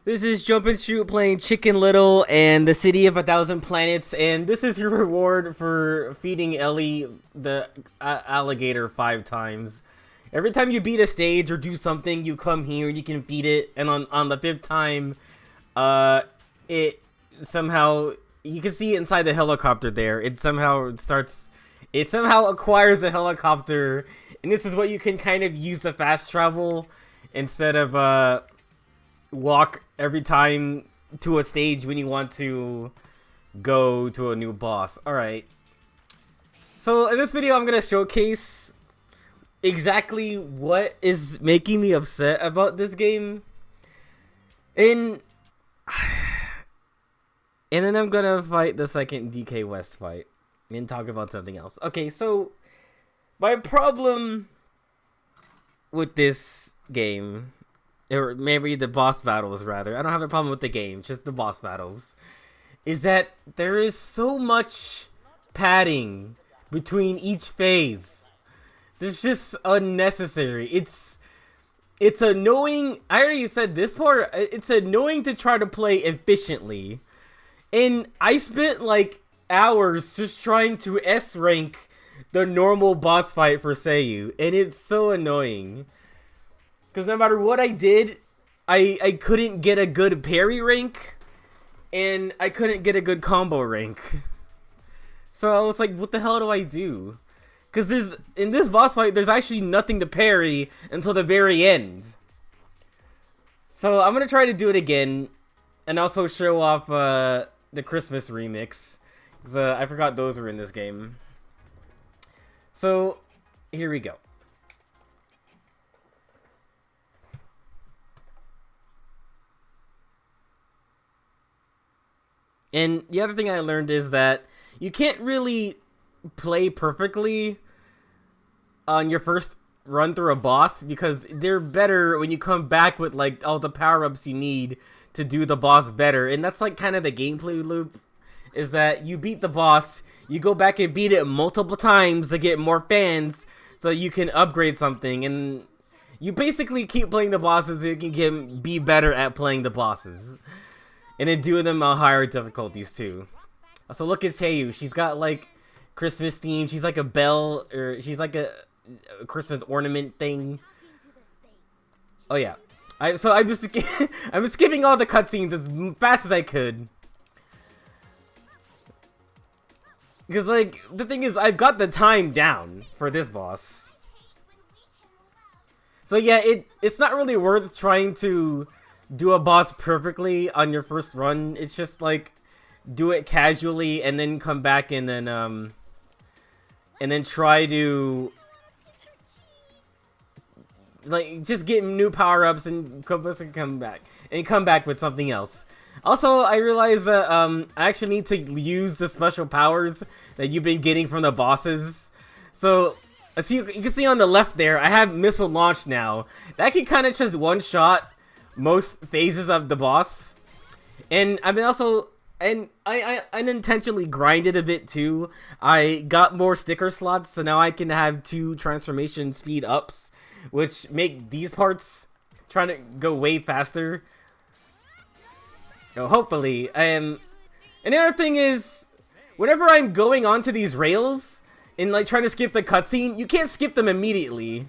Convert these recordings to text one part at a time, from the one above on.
This is Jump and Shoot playing Chicken Little and the City of 1,000 Planets, and this is your reward for feeding Ellie the alligator 5 times. Every time you beat a stage or do something, you come here and you can feed it, and on the 5th time, it somehow, you can see it inside the helicopter there. It somehow acquires a helicopter, and this is what you can kind of use to fast travel instead of, walk every time to a stage when you want to go to a new boss. Alright. So in this video I'm going to showcase exactly what is making me upset about this game. And then I'm going to fight the second DK West fight and talk about something else. Okay, so my problem with this game, or maybe the boss battles rather, I don't have a problem with the game, just the boss battles, is that there is so much padding between each phase. It's just unnecessary. It's annoying. I already said this part. It's annoying to try to play efficiently. And I spent like hours just trying to S rank the normal boss fight for Seiyu, and it's so annoying. Because no matter what I did, I couldn't get a good parry rank, and I couldn't get a good combo rank. So I was like, what the hell do I do? Because in this boss fight, there's actually nothing to parry until the very end. So I'm going to try to do it again, and also show off the Christmas remix. Because I forgot those were in this game. So, here we go. And the other thing I learned is that you can't really play perfectly on your first run through a boss, because they're better when you come back with like all the power-ups you need to do the boss better. And that's like kind of the gameplay loop, is that you beat the boss, you go back and beat it multiple times to get more fans so you can upgrade something, and you basically keep playing the bosses so you can be better at playing the bosses. And then doing them on higher difficulties too. So look at Seiyu. She's got like Christmas theme. She's like a bell, or she's like a Christmas ornament thing. Oh yeah. I'm skipping all the cutscenes as fast as I could. Because like the thing is, I've got the time down for this boss. So yeah, it's not really worth trying to do a boss perfectly on your first run. It's just like do it casually and then come back and then try to like just get new power-ups and come back with something else. Also, I realized that I actually need to use the special powers that you've been getting from the bosses. So you can see on the left there, I have missile launch now. That can kind of just one-shot most phases of the boss. And I mean also, and I unintentionally grinded a bit too. I got more sticker slots, so now I can have 2 transformation speed ups, which make these parts trying to go way faster. Oh, hopefully. And the other thing is, whenever I'm going onto these rails and like trying to skip the cutscene, you can't skip them immediately.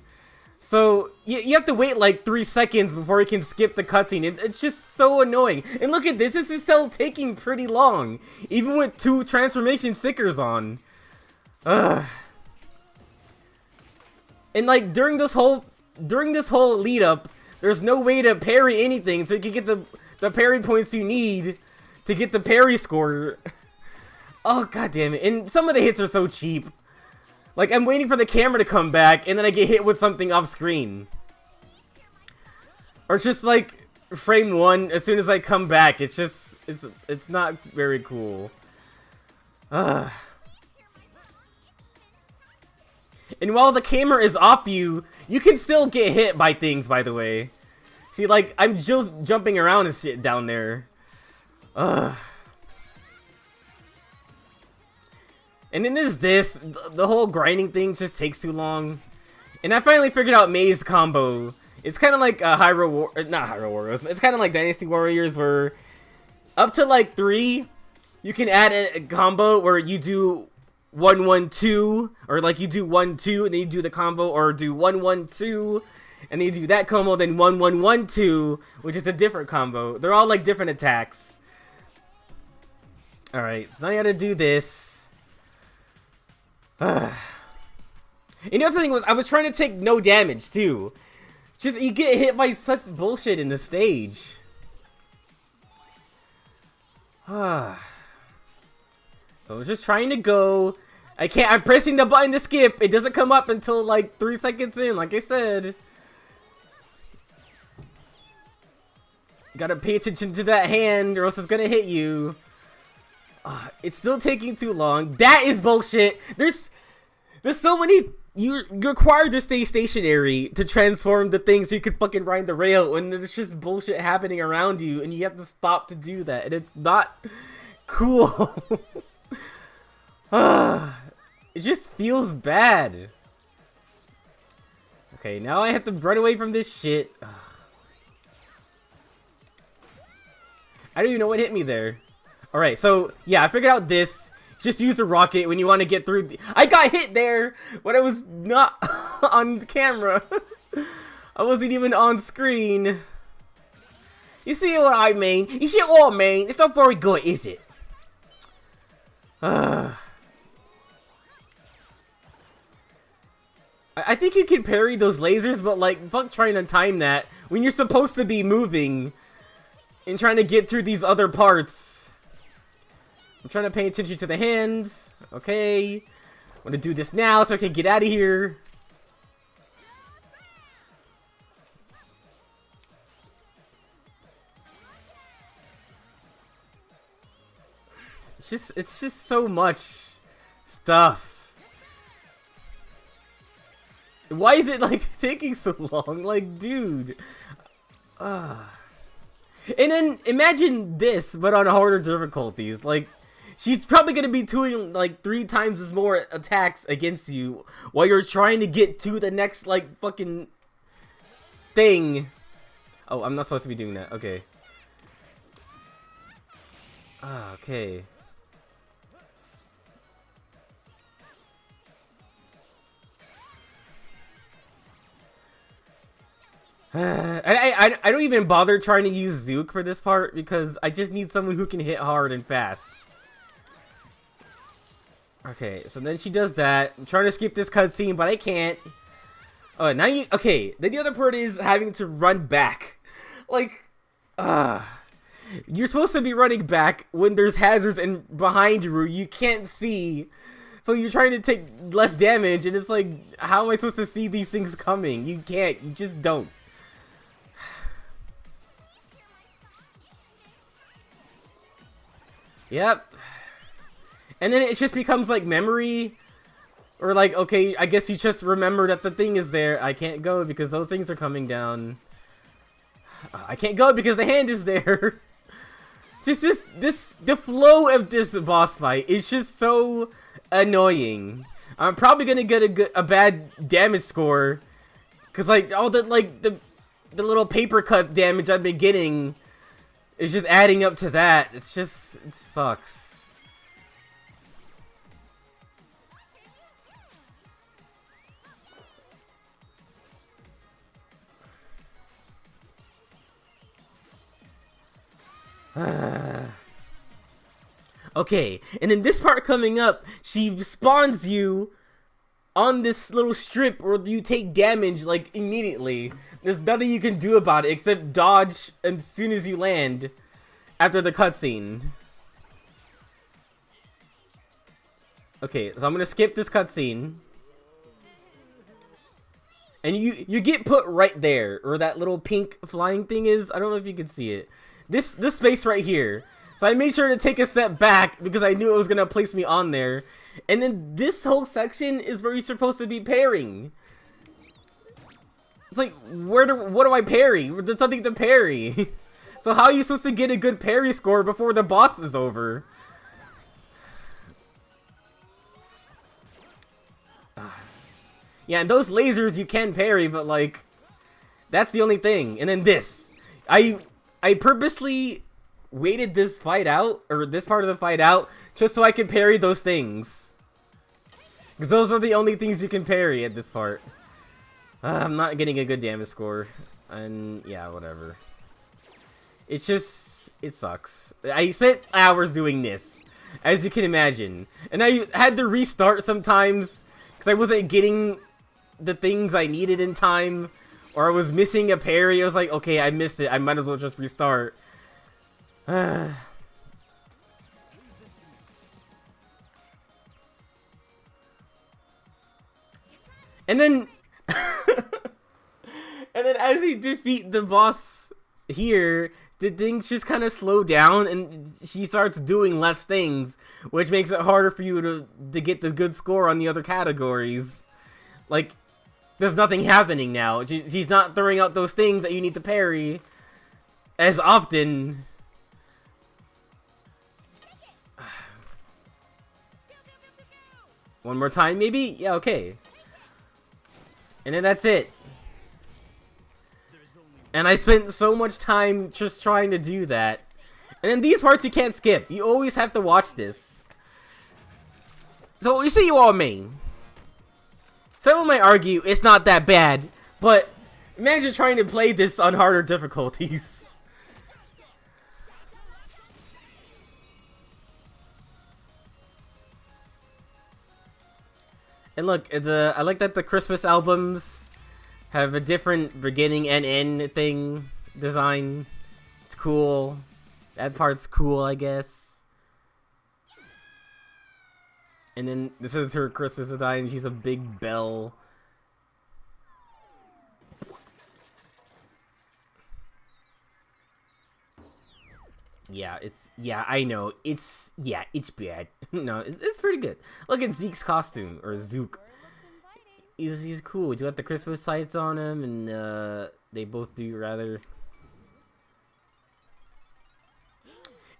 So, you have to wait like 3 seconds before you can skip the cutscene. It's just so annoying. And look at this is still taking pretty long, even with 2 transformation stickers on. Ugh. And like, during this whole lead up, there's no way to parry anything, so you can get the parry points you need to get the parry score. Oh, god damn it. And some of the hits are so cheap. Like, I'm waiting for the camera to come back, and then I get hit with something off screen. Or just, like, frame 1, as soon as I come back, it's just, it's not very cool. Ugh. And while the camera is off you, you can still get hit by things, by the way. See, like, I'm just jumping around and shit down there. Ugh. And then there's this, the whole grinding thing just takes too long. And I finally figured out Mei's combo. It's kind of like not Hyrule Warriors. It's kind of like Dynasty Warriors, where up to like 3, you can add a combo where you do 1-1-2, or like you do 1-2 and then you do the combo, or do 1-1-2 and then you do that combo, then 1-1-1-2, which is a different combo. They're all like different attacks. All right, so now you gotta do this. You know, the thing was, I was trying to take no damage too. Just, you get hit by such bullshit in the stage. So I was just trying to go. I can't. I'm pressing the button to skip. It doesn't come up until like 3 seconds in, like I said. Gotta pay attention to that hand or else it's gonna hit you. It's still taking too long. That is bullshit. There's so many. You're required to stay stationary to transform the thing so you can fucking ride the rail, and there's just bullshit happening around you and you have to stop to do that, and it's not cool. It just feels bad. Okay, now I have to run away from this shit. I don't even know what hit me there. Alright, so yeah, I figured out this. Just use the rocket when you want to get through. I got hit there when I was not on camera. I wasn't even on screen. You see what I mean? You see what I mean? It's not very good, is it? I think you can parry those lasers, but like, fuck trying to time that when you're supposed to be moving and trying to get through these other parts. I'm trying to pay attention to the hands. Okay. I'm gonna do this now so I can get out of here. It's just so much stuff. Why is it like taking so long? Like, dude. And then imagine this, but on harder difficulties. Like, she's probably gonna be doing like 3 times as more attacks against you while you're trying to get to the next like fucking thing. Oh, I'm not supposed to be doing that. Okay. Okay. I don't even bother trying to use Zook for this part because I just need someone who can hit hard and fast. Okay, so then she does that. I'm trying to skip this cutscene, but I can't. Oh, now you... Okay, then the other part is having to run back. Like, you're supposed to be running back when there's hazards and behind you you can't see. So you're trying to take less damage, and it's like, how am I supposed to see these things coming? You can't. You just don't. Yep. And then it just becomes like memory. Or like, okay, I guess you just remember that the thing is there. I can't go because those things are coming down. I can't go because the hand is there. Just the flow of this boss fight is just so annoying. I'm probably gonna get a bad damage score. Cause like, all the, like, the little paper cut damage I've been getting is just adding up to that. It's just, it sucks. Okay, and then this part coming up, she spawns you on this little strip where you take damage like immediately. There's nothing you can do about it except dodge as soon as you land after the cutscene. Okay, so I'm gonna skip this cutscene. And you get put right there, where that little pink flying thing is. I don't know if you can see it. This space right here. So I made sure to take a step back because I knew it was gonna place me on there. And then this whole section is where you're supposed to be parrying. It's like, what do I parry? There's nothing to parry. So how are you supposed to get a good parry score before the boss is over? Yeah, and those lasers you can parry, but like, That's the only thing. And then this. I purposely waited this fight out, or this part of the fight out, just so I could parry those things. Because those are the only things you can parry at this part. I'm not getting a good damage score. And yeah, whatever. It's just, it sucks. I spent hours doing this, as you can imagine. And I had to restart sometimes, because I wasn't getting the things I needed in time. Or I was missing a parry. I was like, okay, I missed it. I might as well just restart. And then... and then as you defeat the boss here, the things just kind of slow down and she starts doing less things, which makes it harder for you to get the good score on the other categories. Like, there's nothing happening now. She's not throwing out those things that you need to parry as often. One more time, maybe? Yeah, okay. And then that's it. And I spent so much time just trying to do that. And then these parts you can't skip. You always have to watch this. So you see you all mean. Someone might argue it's not that bad, but imagine trying to play this on harder difficulties. And look, I like that the Christmas albums have a different beginning and end thing design. It's cool. That part's cool, I guess. And then this is her Christmas design. She's a big bell. Yeah, I know. It's bad. No, it's pretty good. Look at Zeke's costume, or Zook. He's cool. You got the Christmas lights on him, and they both do rather.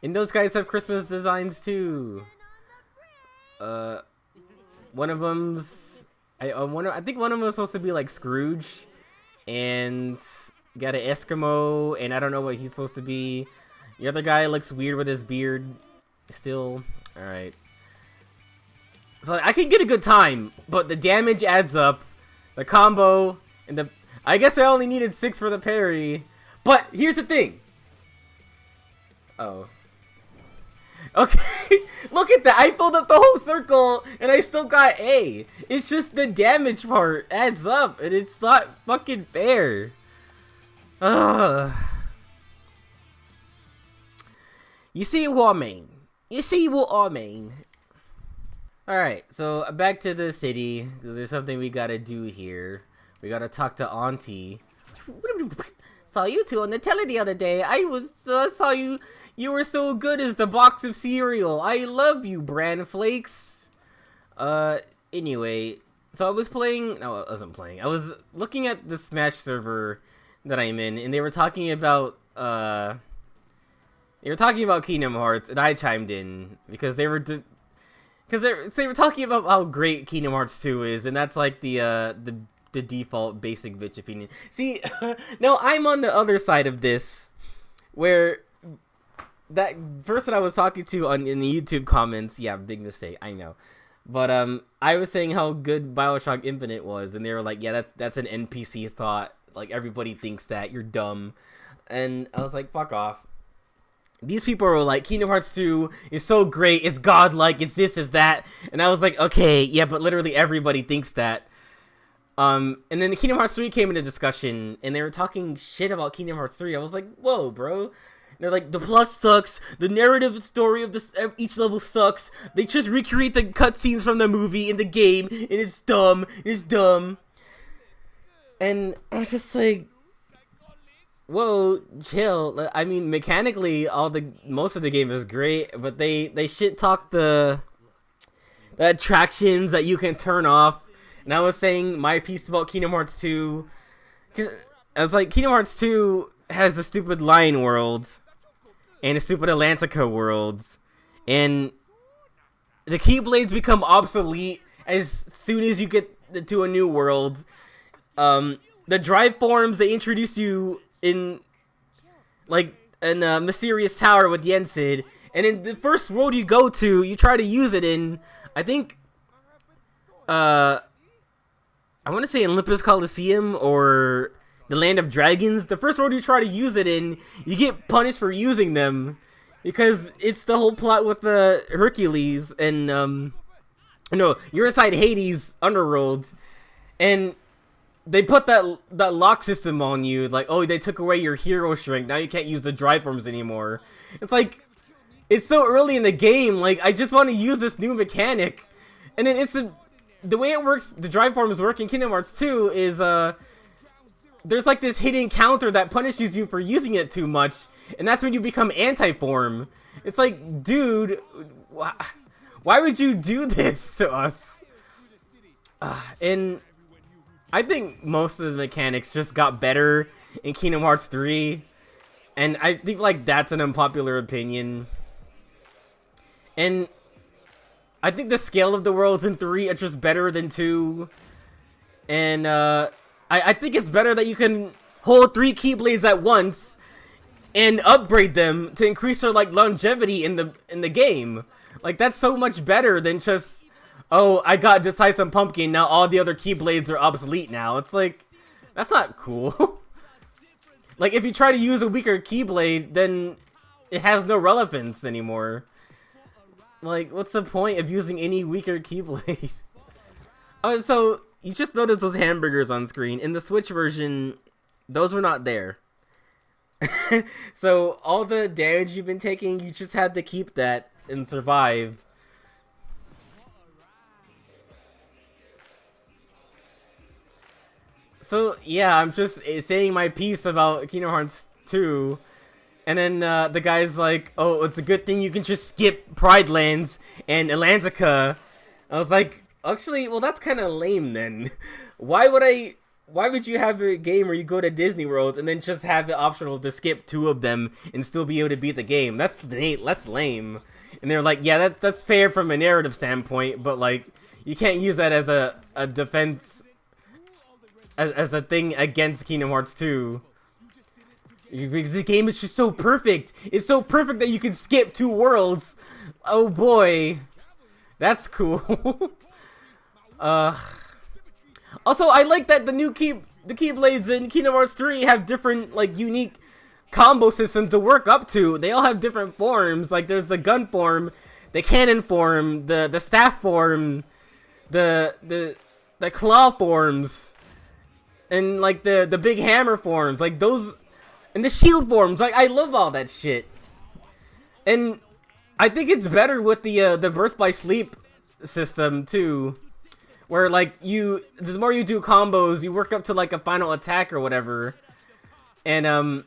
And those guys have Christmas designs too. One of them's I think one of them was supposed to be like Scrooge, and got an Eskimo, and I don't know what he's supposed to be. The other guy looks weird with his beard. Still, all right. So I can get a good time, but the damage adds up. The combo and the I guess I only needed 6 for the parry. But here's the thing. Oh. Okay. Look at that. I filled up the whole circle and I still got A. It's just the damage part adds up and it's not fucking fair. Ugh. You see what I mean? You see what I mean? Alright, so back to the city, because there's something we gotta do here. We gotta talk to Auntie. Saw you two on the telly the other day. I saw you were so good as the box of cereal. I love you, Bran Flakes. Anyway, so I was playing, no, I wasn't playing. I was looking at the Smash server that I'm in, and they were talking about, Kingdom Hearts, and I chimed in, because they were talking about how great Kingdom Hearts 2 is, and that's like the default basic bitch opinion. See, no, I'm on the other side of this, where that person I was talking to in the YouTube comments, yeah, big mistake, I know, but I was saying how good BioShock Infinite was, and they were like, yeah, that's an NPC thought, like everybody thinks that, you're dumb, and I was like, fuck off. These people were like, Kingdom Hearts 2 is so great, it's godlike, it's this, it's that. And I was like, okay, yeah, but literally everybody thinks that. And then the Kingdom Hearts 3 came into discussion, and they were talking shit about Kingdom Hearts 3. I was like, whoa, bro. And they're like, the plot sucks, the narrative story of each level sucks, they just recreate the cutscenes from the movie in the game, and it's dumb, And I was just like, whoa, chill. I mean, mechanically, most of the game is great, but they shit talk the attractions that you can turn off. And I was saying my piece about Kingdom Hearts 2, because I was like, Kingdom Hearts 2 has the stupid Lion World and the stupid Atlantica world, and the Keyblades become obsolete as soon as you get to a new world. the drive forms they introduce you in, like, in a mysterious tower with Yensid, and in the first world you go to, you try to use it in, I think, I want to say Olympus Coliseum or the Land of Dragons. The first world you try to use it in, you get punished for using them, because it's the whole plot with the Hercules, and, no, you're inside Hades' underworld, and they put that lock system on you, like, oh, they took away your hero shrink, now you can't use the drive forms anymore. It's like, it's so early in the game, like, I just want to use this new mechanic. And then the way it works, the drive forms work in Kingdom Hearts 2 is, there's like this hidden counter that punishes you for using it too much, and that's when you become anti-form. It's like, dude, why would you do this to us? And I think most of the mechanics just got better in Kingdom Hearts 3, and I think, like, that's an unpopular opinion. And I think the scale of the worlds in 3 are just better than 2, and I think it's better that you can hold 3 Keyblades at once and upgrade them to increase their, like, longevity in the game. Like, that's so much better than just, oh, I got Decisive Pumpkin, now all the other Keyblades are obsolete now. It's like, that's not cool. Like, if you try to use a weaker Keyblade, then it has no relevance anymore. Like, what's the point of using any weaker Keyblade? Oh, so, you just noticed those hamburgers on screen. In the Switch version, those were not there. So, all the damage you've been taking, you just had to keep that and survive. So, yeah, I'm just saying my piece about Kingdom Hearts 2, and then the guy's like, oh, it's a good thing you can just skip Pride Lands and Atlantica. I was like, actually, well, that's kind of lame then. Why would you have a game where you go to Disney World and then just have it optional to skip 2 of them and still be able to beat the game? That's lame. And they're like, yeah, that's fair from a narrative standpoint, but, like, you can't use that as a defense, as a thing against Kingdom Hearts 2. Because this game is just so perfect. It's so perfect that you can skip 2 worlds. Oh boy. That's cool. Also, I like that the Keyblades in Kingdom Hearts 3 have different, like, unique combo systems to work up to. They all have different forms. Like, there's the gun form, the cannon form, the staff form, the claw forms, and, like, the big hammer forms. Like, those, and the shield forms. Like, I love all that shit. And I think it's better with the Birth by Sleep system too, where, like, the more you do combos, you work up to, like, a final attack or whatever, and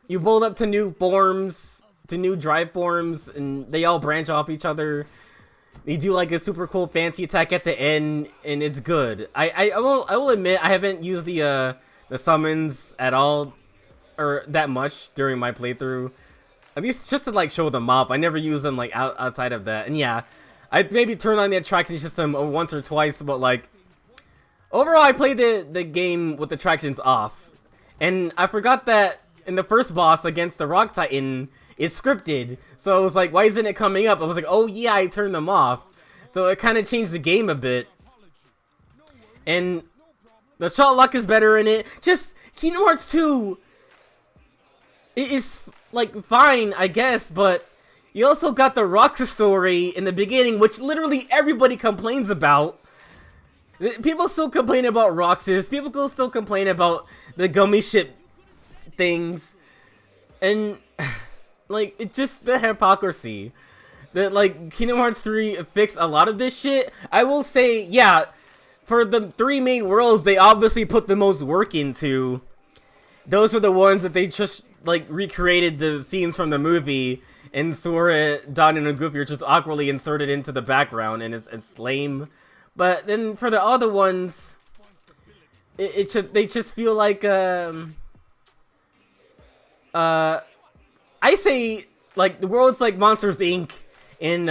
you build up to new forms, to new drive forms, and they all branch off each other. You do, like, a super cool fancy attack at the end, and it's good. I will admit I haven't used the summons at all, or that much during my playthrough. At least just to, like, show them off. I never use them, like, outside of that. And yeah, I maybe turned on the attraction system once or twice, but, like, overall I played the game with the attractions off. And I forgot that in the first boss against the Rock Titan, it's scripted. So I was like, why isn't it coming up? I was like, oh yeah, I turned them off. So it kind of changed the game a bit. And the shot luck is better in it. Just, Kingdom Hearts 2, it is, like, fine, I guess, but you also got the Roxas story in the beginning, which literally everybody complains about. People still complain about Roxas. People still complain about the gummy ship things. And, like, it's just the hypocrisy. That, like, Kingdom Hearts 3 fixed a lot of this shit. I will say, yeah, for the 3 main worlds, they obviously put the most work into. Those were the ones that they just, like, recreated the scenes from the movie, and Sora, Donnie, and Goofy are just awkwardly inserted into the background, and it's lame. But then for the other ones, they just feel like, I say, like, the worlds like Monsters Inc. in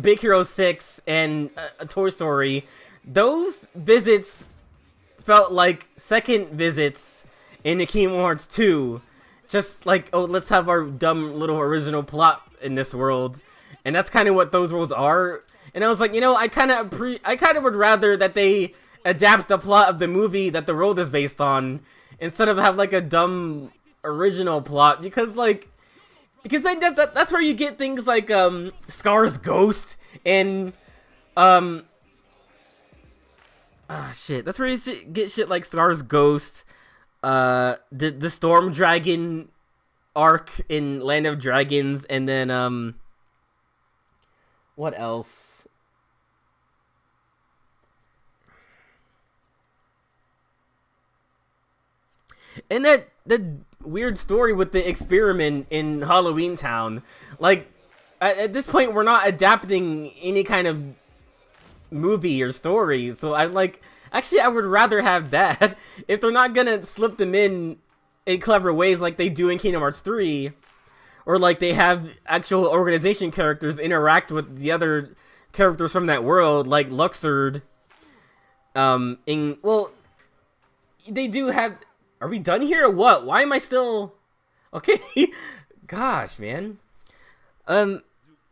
Big Hero 6 and Toy Story, those visits felt like second visits in the Kingdom Hearts 2. Just like, oh, let's have our dumb little original plot in this world. And that's kind of what those worlds are. And I was like, you know, I kind of would rather that they adapt the plot of the movie that the world is based on instead of have like a dumb original plot, because then that's where you get things like Scar's ghost and shit. That's where you get shit like Scar's ghost, the Storm Dragon arc in Land of Dragons, and then what else? And that weird story with the experiment in Halloween Town. Like, at this point, we're not adapting any kind of movie or story. So I would rather have that. If they're not gonna slip them in clever ways like they do in Kingdom Hearts 3, or like they have actual organization characters interact with the other characters from that world, like Luxord. They do have. Are we done here or what? Why am I still... Okay. Gosh, man. You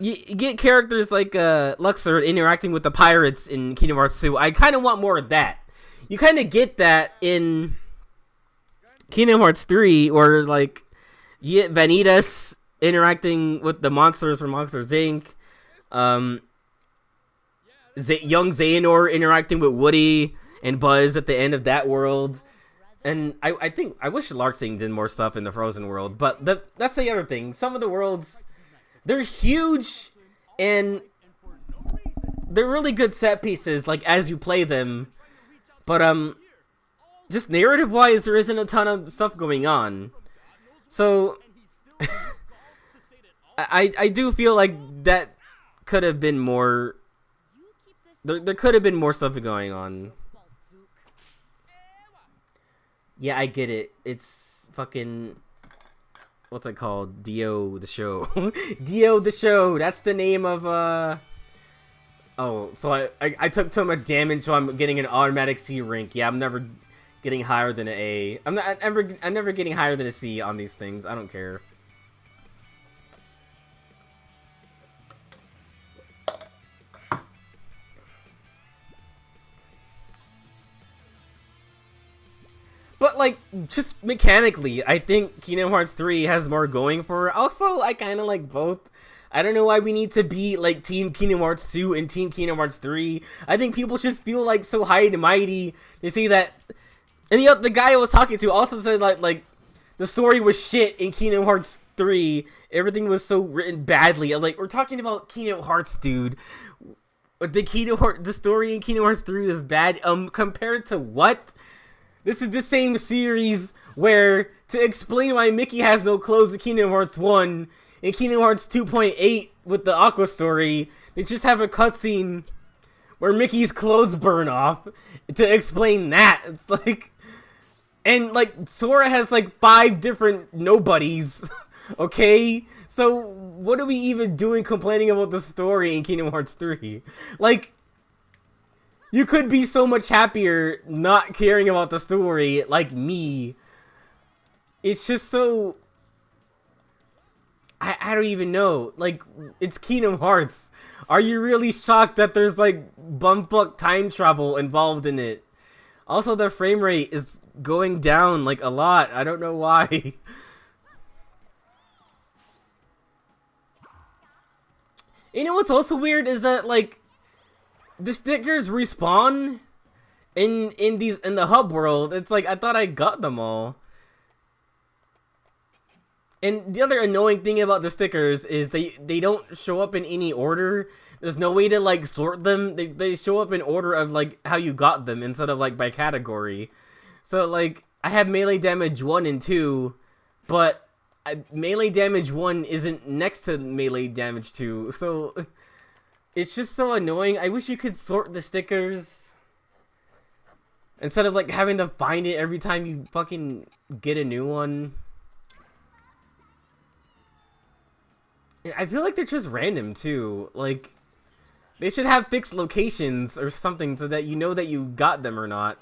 get characters like Luxord interacting with the pirates in Kingdom Hearts 2. I kind of want more of that. You kind of get that in Kingdom Hearts 3, or like you get Vanitas interacting with the monsters from Monsters Inc. Young Xehanort interacting with Woody and Buzz at the end of that world. And I wish Larksing did more stuff in the Frozen world, but that's the other thing. Some of the worlds, they're huge, and they're really good set pieces, like, as you play them. But, just narrative-wise, there isn't a ton of stuff going on. So, I do feel like that could have been more... There could have been more stuff going on. Yeah, I get it. It's fucking... What's it called? Dio the Show. Dio the Show! That's the name of, Oh, so I took too much damage, so I'm getting an automatic C rank. Yeah, I'm never getting higher than an A. I'm never getting higher than a C on these things. I don't care. But, like, just mechanically, I think Kingdom Hearts 3 has more going for it. Also, I kind of like both. I don't know why we need to be, like, Team Kingdom Hearts 2 and Team Kingdom Hearts 3. I think people just feel, like, so high and mighty to see that. And the guy I was talking to also said, like, the story was shit in Kingdom Hearts 3. Everything was so written badly. I'm like, we're talking about Kingdom Hearts, dude. The story in Kingdom Hearts 3 is bad. Compared to what? This is the same series where, to explain why Mickey has no clothes in Kingdom Hearts 1, in Kingdom Hearts 2.8 with the Aqua story, they just have a cutscene where Mickey's clothes burn off to explain that. It's like... And, like, Sora has, like, 5 different nobodies, okay? So, what are we even doing complaining about the story in Kingdom Hearts 3? Like... You could be so much happier not caring about the story, like me. It's just so... I don't even know. Like, it's Kingdom Hearts. Are you really shocked that there's, like, bumfuck time travel involved in it? Also, the frame rate is going down, like, a lot. I don't know why. You know what's also weird is that, like, the stickers respawn in the hub world. It's like, I thought I got them all. And the other annoying thing about the stickers is they don't show up in any order. There's no way to, like, sort them. They show up in order of, like, how you got them instead of, like, by category. So, like, I have melee damage 1 and 2, but melee damage 1 isn't next to melee damage 2. So... It's just so annoying. I wish you could sort the stickers instead of, like, having to find it every time you fucking get a new one. I feel like they're just random, too. Like, they should have fixed locations or something so that you know that you got them or not.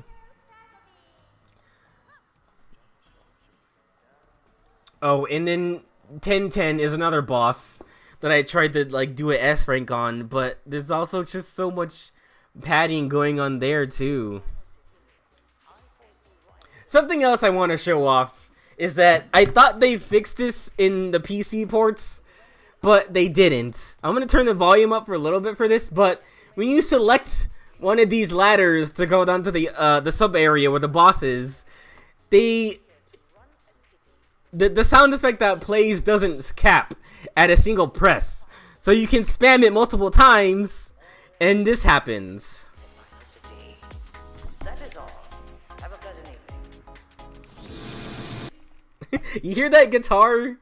Oh, and then 1010 is another boss that I tried to like do an S rank on, but there's also just so much padding going on there too. Something else I want to show off is that I thought they fixed this in the PC ports, but they didn't. I'm gonna turn the volume up for a little bit for this, but when you select one of these ladders to go down to the sub area where the boss is, the sound effect that plays doesn't cap at a single press, so you can spam it multiple times, and this happens. That is all. Have a pleasant evening. You hear that guitar?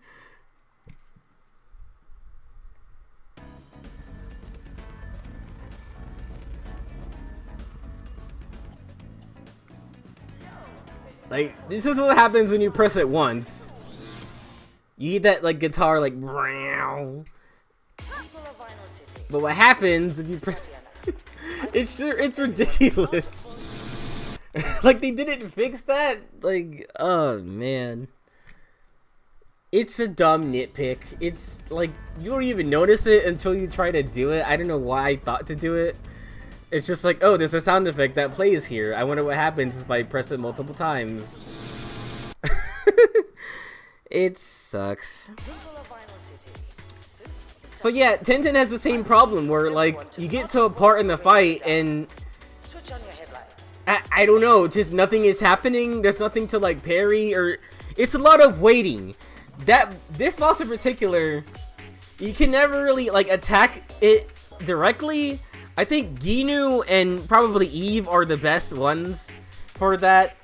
Like, this is what happens when you press it once. You get that, like, guitar, like, but what happens if you press... it's ridiculous. Like, they didn't fix that? Like, oh, man. It's a dumb nitpick. It's, like, you don't even notice it until you try to do it. I don't know why I thought to do it. It's just like, oh, there's a sound effect that plays here. I wonder what happens if I press it multiple times. It sucks. So yeah, 1010 has the same problem where, like, you get to a part in the fight and I don't know, just nothing is happening. There's nothing to, like, parry, or it's a lot of waiting. This boss in particular, you can never really, like, attack it directly. I think Ginu and probably Eve are the best ones for that.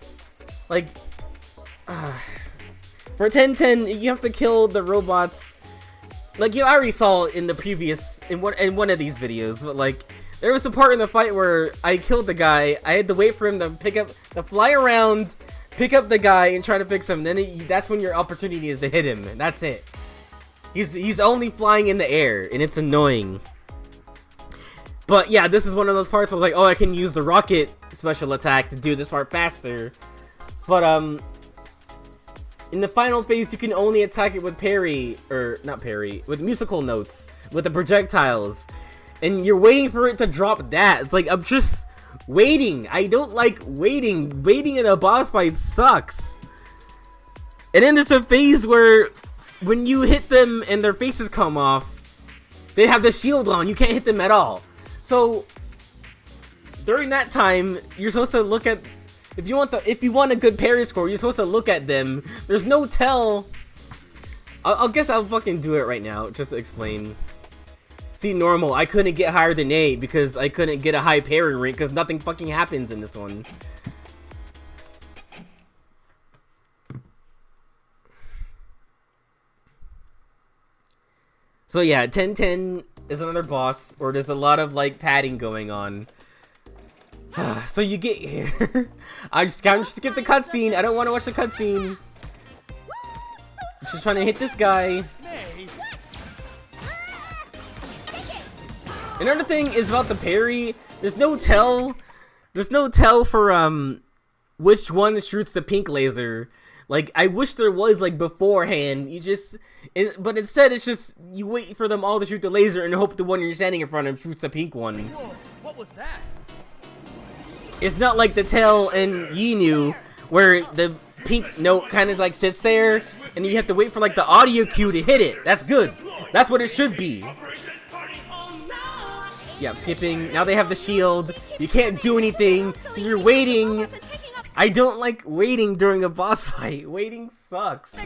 Like, for 1010, you have to kill the robots. Like, you already saw in the previous, in one of these videos, but, like, there was a part in the fight where I killed the guy. I had to wait for him to fly around, pick up the guy, and try to fix him. Then that's when your opportunity is to hit him. And that's it. He's only flying in the air, and it's annoying. But yeah, this is one of those parts where I was like, oh, I can use the rocket special attack to do this part faster. But in the final phase, you can only attack it with parry, or not parry, with musical notes, with the projectiles. And you're waiting for it to drop that. It's like, I'm just waiting. I don't like waiting. Waiting in a boss fight sucks. And then there's a phase where when you hit them and their faces come off, they have the shield on. You can't hit them at all. So during that time, you're supposed to look at, if you want a good parry score, you're supposed to look at them. There's no tell. I'll guess I'll fucking do it right now just to explain. See, normal, I couldn't get higher than 8 because I couldn't get a high parry rank because nothing fucking happens in this one. So yeah, 1010 is another boss where there's a lot of, like, padding going on. So you get here. I'm just gonna skip the cutscene. I don't want to watch the cutscene. I'm just trying to hit this guy. Another thing is about the parry. There's no tell. There's no tell for which one shoots the pink laser. Like, I wish there was, like, beforehand. But instead it's just you wait for them all to shoot the laser and hope the one you're standing in front of shoots the pink one. Whoa, what was that? It's not like the tail in Yinu where the pink note kind of like sits there and you have to wait for like the audio cue to hit it. That's good. That's what it should be. Yeah, I'm skipping. Now they have the shield. You can't do anything, so you're waiting. I don't like waiting during a boss fight. Waiting sucks.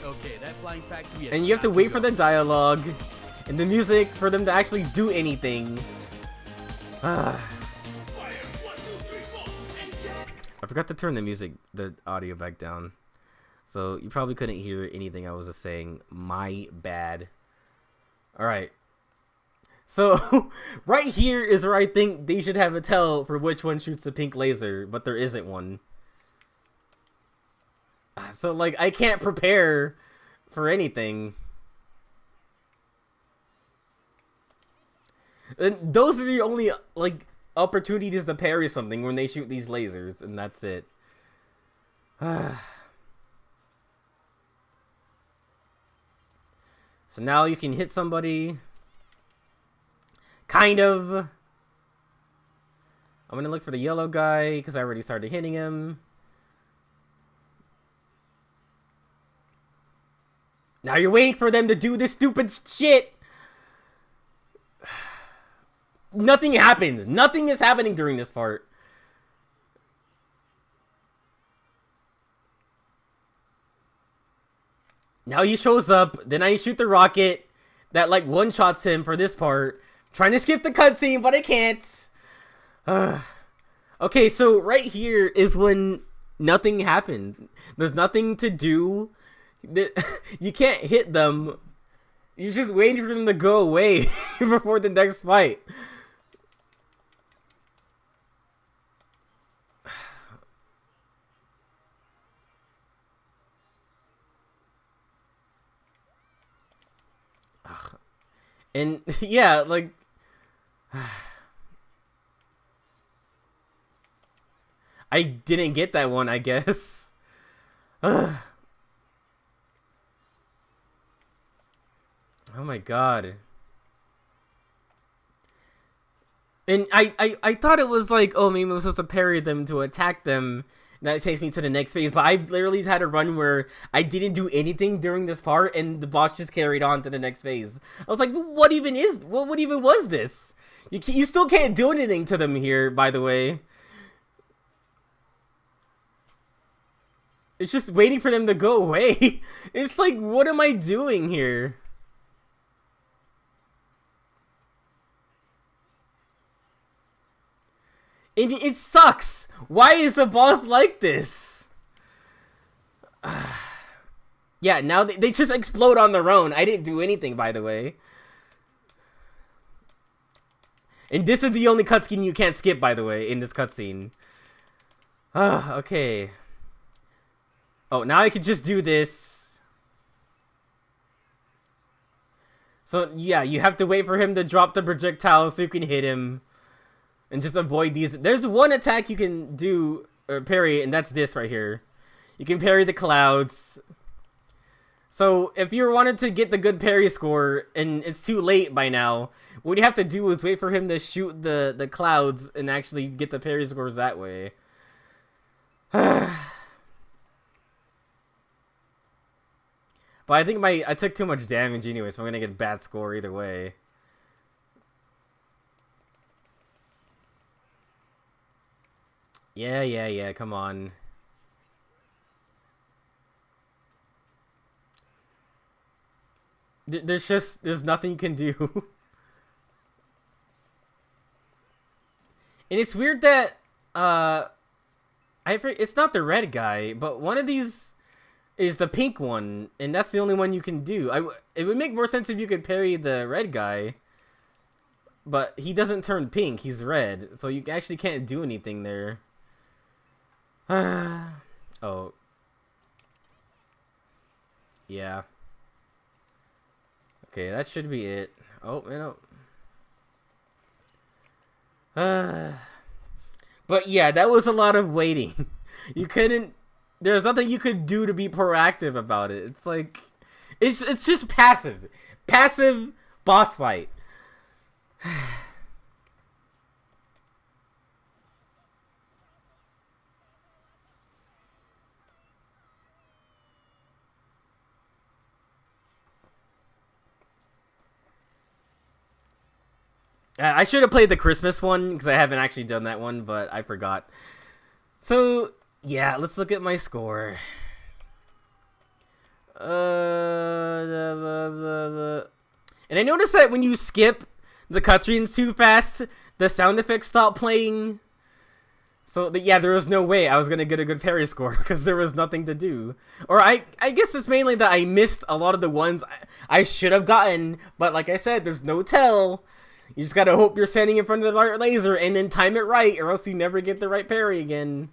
Okay, that flying factory. And you have to wait for the dialogue and the music for them to actually do anything. I forgot to turn the audio back down. So you probably couldn't hear anything I was just saying. My bad. Alright. So, right here is where I think they should have a tell for which one shoots the pink laser, but there isn't one. So, like, I can't prepare for anything. And those are the only, like, opportunities to parry something when they shoot these lasers, and that's it. So now you can hit somebody. Kind of. I'm gonna look for the yellow guy because I already started hitting him. Now you're waiting for them to do this stupid shit. Nothing happens. Nothing is happening during this part. Now he shows up. Then I shoot the rocket that like one-shots him for this part. Trying to skip the cutscene, but I can't. Okay, so right here is when nothing happened. There's nothing to do. You can't hit them. You're just waiting for them to go away before the next fight. And yeah, like I didn't get that one, I guess. Oh my god. And I thought it was like, oh, maybe I'm supposed to parry them to attack them. That takes me to the next phase. But I literally had a run where I didn't do anything during this part, and the boss just carried on to the next phase. I was like, what even was this? You still can't do anything to them here, by the way. It's just waiting for them to go away. It's like, what am I doing here? It sucks. Why is the boss like this? Yeah, now they just explode on their own. I didn't do anything, by the way. And this is the only cutscene you can't skip, by the way, in this cutscene. Okay. Oh, now I can just do this. So, yeah, you have to wait for him to drop the projectile so you can hit him. And just avoid these. There's one attack you can do, or parry, and that's this right here. You can parry the clouds. So, if you wanted to get the good parry score, and it's too late by now, what you have to do is wait for him to shoot the clouds and actually get the parry scores that way. But I think I took too much damage anyway, so I'm gonna get a bad score either way. Yeah, come on. There's nothing you can do. And it's weird that, it's not the red guy, but one of these is the pink one, and that's the only one you can do. It would make more sense if you could parry the red guy, but he doesn't turn pink, he's red, so you actually can't do anything there. Oh. Yeah. Okay, that should be it. Oh, you know. But yeah, that was a lot of waiting. You couldn't... There's nothing you could do to be proactive about it. It's like... It's just passive. Passive boss fight. I should have played the Christmas one, because I haven't actually done that one, but I forgot. So, yeah, let's look at my score. And I noticed that when you skip the cutscenes too fast, the sound effects stop playing. So, yeah, there was no way I was going to get a good parry score, because there was nothing to do. Or I guess it's mainly that I missed a lot of the ones I should have gotten, but like I said, there's no tell. You just gotta hope you're standing in front of the right laser and then time it right, or else you never get the right parry again.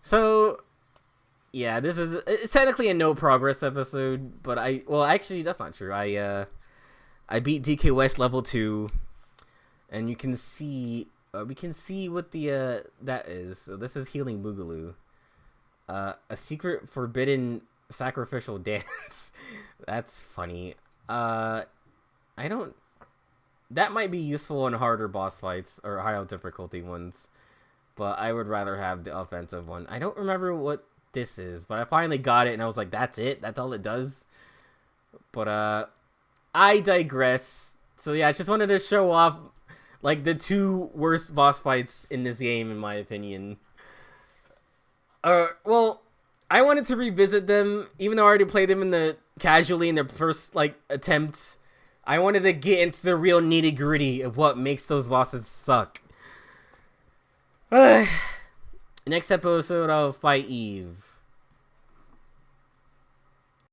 So, yeah, it's technically a no progress episode, but well, actually, that's not true. I beat DK West level 2, and you can see, we can see what the, that is. So this is Healing Boogaloo. A secret forbidden Sacrificial dance. That's funny. I don't... That might be useful in harder boss fights or higher difficulty ones, but I would rather have the offensive one. I don't remember what this is, but I finally got it and I was like, that's it? That's all it does? But I digress. So yeah, I just wanted to show off like the two worst boss fights in this game in my opinion. Well, I wanted to revisit them even though I already played them casually in the first like attempt. I wanted to get into the real nitty-gritty of what makes those bosses suck. Next episode, I'll fight Eve.